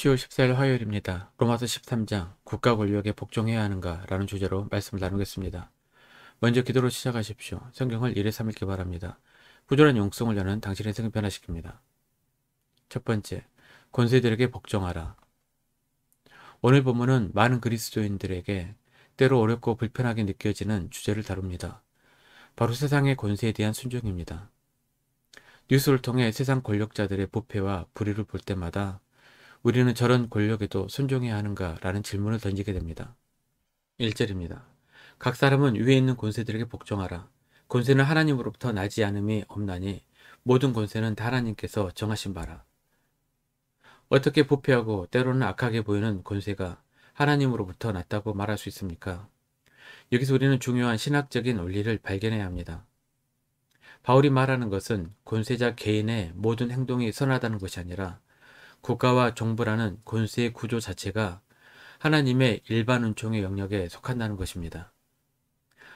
10월 14일 화요일입니다. 로마서 13장 국가 권력에 복종해야 하는가 라는 주제로 말씀을 나누겠습니다. 먼저 기도로 시작하십시오. 성경을 1회 3읽기 바랍니다. 부조한 용성을 여는 당신의 생을 변화시킵니다. 첫 번째, 권세들에게 복종하라. 오늘 본문은 많은 그리스도인들에게 때로 어렵고 불편하게 느껴지는 주제를 다룹니다. 바로 세상의 권세에 대한 순종입니다. 뉴스를 통해 세상 권력자들의 부패와 불의를 볼 때마다 우리는 저런 권력에도 순종해야 하는가 라는 질문을 던지게 됩니다. 1절입니다. 각 사람은 위에 있는 권세들에게 복종하라. 권세는 하나님으로부터 나지 않음이 없나니 모든 권세는 다 하나님께서 정하신 바라. 어떻게 부패하고 때로는 악하게 보이는 권세가 하나님으로부터 났다고 말할 수 있습니까? 여기서 우리는 중요한 신학적인 원리를 발견해야 합니다. 바울이 말하는 것은 권세자 개인의 모든 행동이 선하다는 것이 아니라 국가와 정부라는 권세의 구조 자체가 하나님의 일반 은총의 영역에 속한다는 것입니다.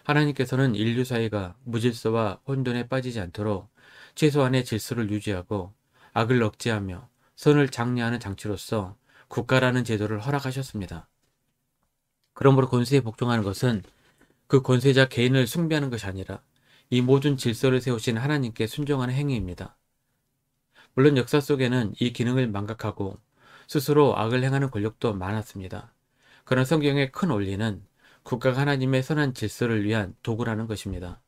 하나님께서는 인류 사회가 무질서와 혼돈에 빠지지 않도록 최소한의 질서를 유지하고 악을 억제하며 선을 장려하는 장치로서 국가라는 제도를 허락하셨습니다. 그러므로 권세에 복종하는 것은 그 권세자 개인을 숭배하는 것이 아니라 이 모든 질서를 세우신 하나님께 순종하는 행위입니다. 물론 역사 속에는 이 기능을 망각하고 스스로 악을 행하는 권력도 많았습니다. 그런 성경의 큰 원리는 국가가 하나님의 선한 질서를 위한 도구라는 것입니다.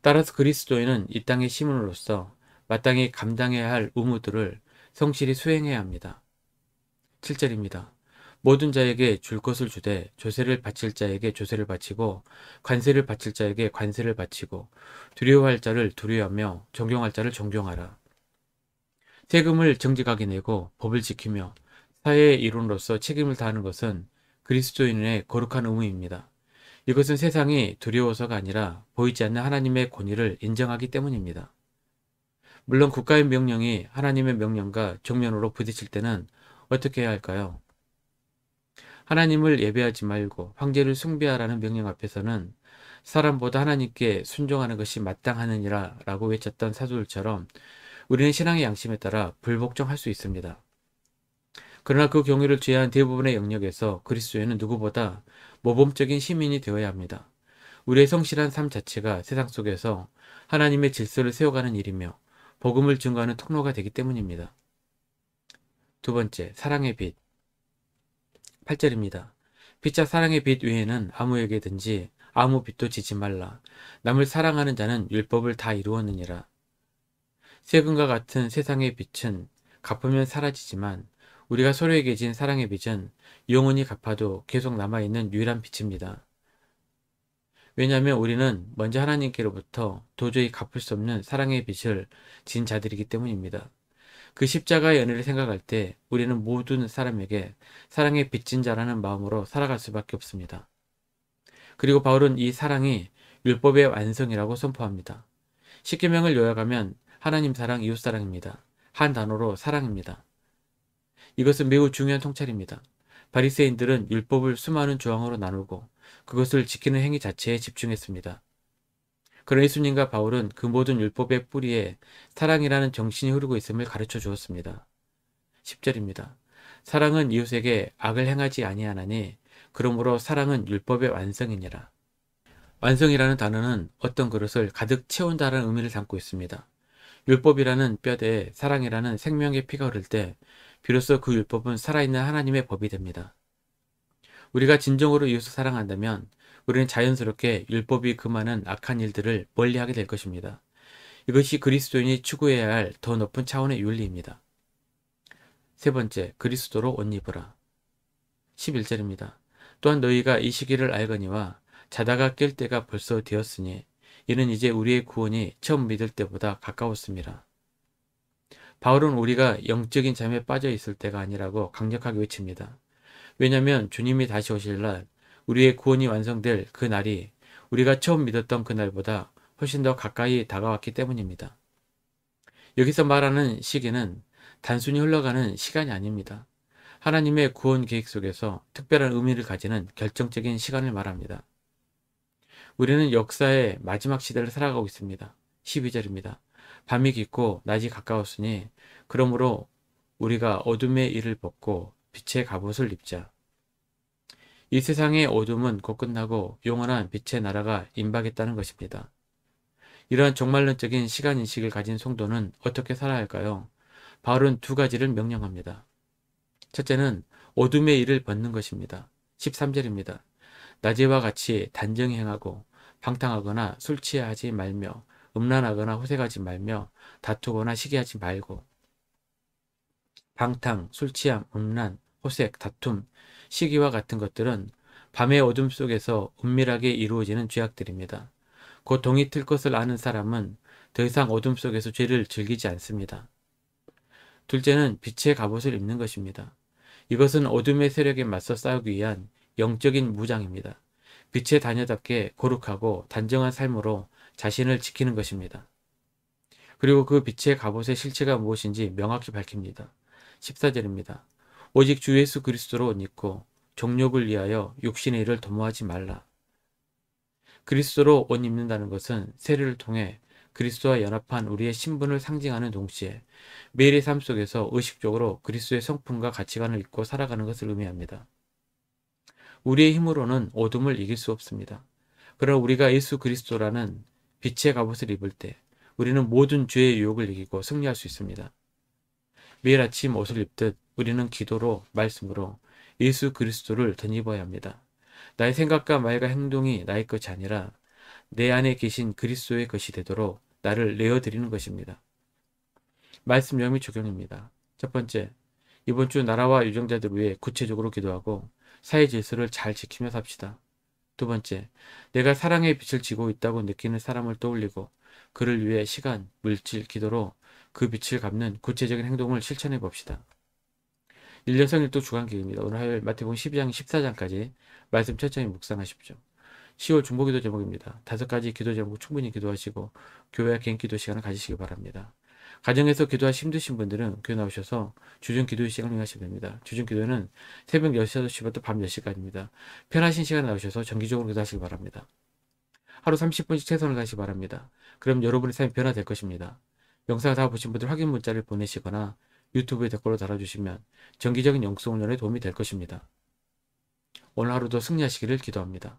따라서 그리스도인은 이 땅의 시민으로서 마땅히 감당해야 할 의무들을 성실히 수행해야 합니다. 7절입니다. 모든 자에게 줄 것을 주되 조세를 바칠 자에게 조세를 바치고 관세를 바칠 자에게 관세를 바치고 두려워할 자를 두려워하며 존경할 자를 존경하라. 세금을 정직하게 내고 법을 지키며 사회의 일원으로서 책임을 다하는 것은 그리스도인의 거룩한 의무입니다. 이것은 세상이 두려워서가 아니라 보이지 않는 하나님의 권위를 인정하기 때문입니다. 물론 국가의 명령이 하나님의 명령과 정면으로 부딪힐 때는 어떻게 해야 할까요? 하나님을 예배하지 말고 황제를 숭배하라는 명령 앞에서는 사람보다 하나님께 순종하는 것이 마땅하느니라 라고 외쳤던 사도들처럼 우리는 신앙의 양심에 따라 불복종할 수 있습니다. 그러나 그 경우를 제한 대부분의 영역에서 그리스도인은 누구보다 모범적인 시민이 되어야 합니다. 우리의 성실한 삶 자체가 세상 속에서 하나님의 질서를 세워가는 일이며 복음을 증거하는 통로가 되기 때문입니다. 두 번째, 사랑의 빛. 8절입니다. 피차 사랑의 빛 외에는 아무에게든지 아무 빛도 지지 말라. 남을 사랑하는 자는 율법을 다 이루었느니라. 세금과 같은 세상의 빛은 갚으면 사라지지만 우리가 서로에게 진 사랑의 빛은 영원히 갚아도 계속 남아있는 유일한 빛입니다. 왜냐하면 우리는 먼저 하나님께로부터 도저히 갚을 수 없는 사랑의 빛을 진 자들이기 때문입니다. 그 십자가의 은혜를 생각할 때 우리는 모든 사람에게 사랑의 빚진 자라는 마음으로 살아갈 수밖에 없습니다. 그리고 바울은 이 사랑이 율법의 완성이라고 선포합니다. 십계명을 요약하면 하나님 사랑, 이웃 사랑입니다. 한 단어로 사랑입니다. 이것은 매우 중요한 통찰입니다. 바리새인들은 율법을 수많은 조항으로 나누고 그것을 지키는 행위 자체에 집중했습니다. 그러나 예수님과 바울은 그 모든 율법의 뿌리에 사랑이라는 정신이 흐르고 있음을 가르쳐 주었습니다. 10절입니다. 사랑은 이웃에게 악을 행하지 아니하나니 그러므로 사랑은 율법의 완성이니라. 완성이라는 단어는 어떤 그릇을 가득 채운다는 의미를 담고 있습니다. 율법이라는 뼈대에 사랑이라는 생명의 피가 흐를 때 비로소 그 율법은 살아있는 하나님의 법이 됩니다. 우리가 진정으로 이웃을 사랑한다면 우리는 자연스럽게 율법이 금하는 악한 일들을 멀리하게 될 것입니다. 이것이 그리스도인이 추구해야 할 더 높은 차원의 윤리입니다. 세 번째, 그리스도로 옷 입으라. 11절입니다. 또한 너희가 이 시기를 알거니와 자다가 깰 때가 벌써 되었으니 이는 이제 우리의 구원이 처음 믿을 때보다 가까웠습니다. 바울은 우리가 영적인 잠에 빠져 있을 때가 아니라고 강력하게 외칩니다. 왜냐하면 주님이 다시 오실 날 우리의 구원이 완성될 그 날이 우리가 처음 믿었던 그 날보다 훨씬 더 가까이 다가왔기 때문입니다. 여기서 말하는 시기는 단순히 흘러가는 시간이 아닙니다. 하나님의 구원 계획 속에서 특별한 의미를 가지는 결정적인 시간을 말합니다. 우리는 역사의 마지막 시대를 살아가고 있습니다. 12절입니다. 밤이 깊고 낮이 가까웠으니 그러므로 우리가 어둠의 일을 벗고 빛의 갑옷을 입자. 이 세상의 어둠은 곧 끝나고 영원한 빛의 나라가 임박했다는 것입니다. 이러한 종말론적인 시간인식을 가진 성도는 어떻게 살아야 할까요? 바울은 두 가지를 명령합니다. 첫째는 어둠의 일을 벗는 것입니다. 13절입니다. 낮에와 같이 단정히 행하고 방탕하거나 술 취하지 말며 음란하거나 호색하지 말며 다투거나 시기하지 말고. 방탕, 술 취함, 음란, 호색, 다툼, 시기와 같은 것들은 밤의 어둠 속에서 은밀하게 이루어지는 죄악들입니다. 곧 동이 틀 것을 아는 사람은 더 이상 어둠 속에서 죄를 즐기지 않습니다. 둘째는 빛의 갑옷을 입는 것입니다. 이것은 어둠의 세력에 맞서 싸우기 위한 영적인 무장입니다. 빛의 다녀답게 거룩하고 단정한 삶으로 자신을 지키는 것입니다. 그리고 그 빛의 갑옷의 실체가 무엇인지 명확히 밝힙니다. 14절입니다. 오직 주 예수 그리스도로 옷 입고 정욕을 위하여 육신의 일을 도모하지 말라. 그리스도로 옷 입는다는 것은 세례를 통해 그리스도와 연합한 우리의 신분을 상징하는 동시에 매일의 삶 속에서 의식적으로 그리스도의 성품과 가치관을 입고 살아가는 것을 의미합니다. 우리의 힘으로는 어둠을 이길 수 없습니다. 그러나 우리가 예수 그리스도라는 빛의 갑옷을 입을 때 우리는 모든 죄의 유혹을 이기고 승리할 수 있습니다. 매일 아침 옷을 입듯 우리는 기도로 말씀으로 예수 그리스도를 덧입어야 합니다. 나의 생각과 말과 행동이 나의 것이 아니라 내 안에 계신 그리스도의 것이 되도록 나를 내어드리는 것입니다. 말씀 영미 적용입니다. 첫 번째, 이번 주 나라와 유정자들 위해 구체적으로 기도하고 사회 질서를 잘 지키며 삽시다. 두 번째, 내가 사랑의 빛을 지고 있다고 느끼는 사람을 떠올리고 그를 위해 시간, 물질, 기도로 그 빛을 갚는 구체적인 행동을 실천해 봅시다. 1년 성일도 주간기도입니다. 오늘 화요일 마태복음 12장 14장까지 말씀 천천히 묵상하십시오. 10월 중보기도 제목입니다. 5가지 기도 제목 충분히 기도하시고 교회와 개인 기도 시간을 가지시기 바랍니다. 가정에서 기도하시 힘드신 분들은 교회 나오셔서 주중 기도의 시간을 이용하시면 됩니다. 주중 기도는 새벽 10시, 5시부터 밤 10시까지입니다. 편하신 시간에 나오셔서 정기적으로 기도하시기 바랍니다. 하루 30분씩 최선을 다하시기 바랍니다. 그럼 여러분의 삶이 변화될 것입니다. 영상을 다 보신 분들 확인 문자를 보내시거나 유튜브에 댓글로 달아주시면 정기적인 영성훈련에 도움이 될 것입니다. 오늘 하루도 승리하시기를 기도합니다.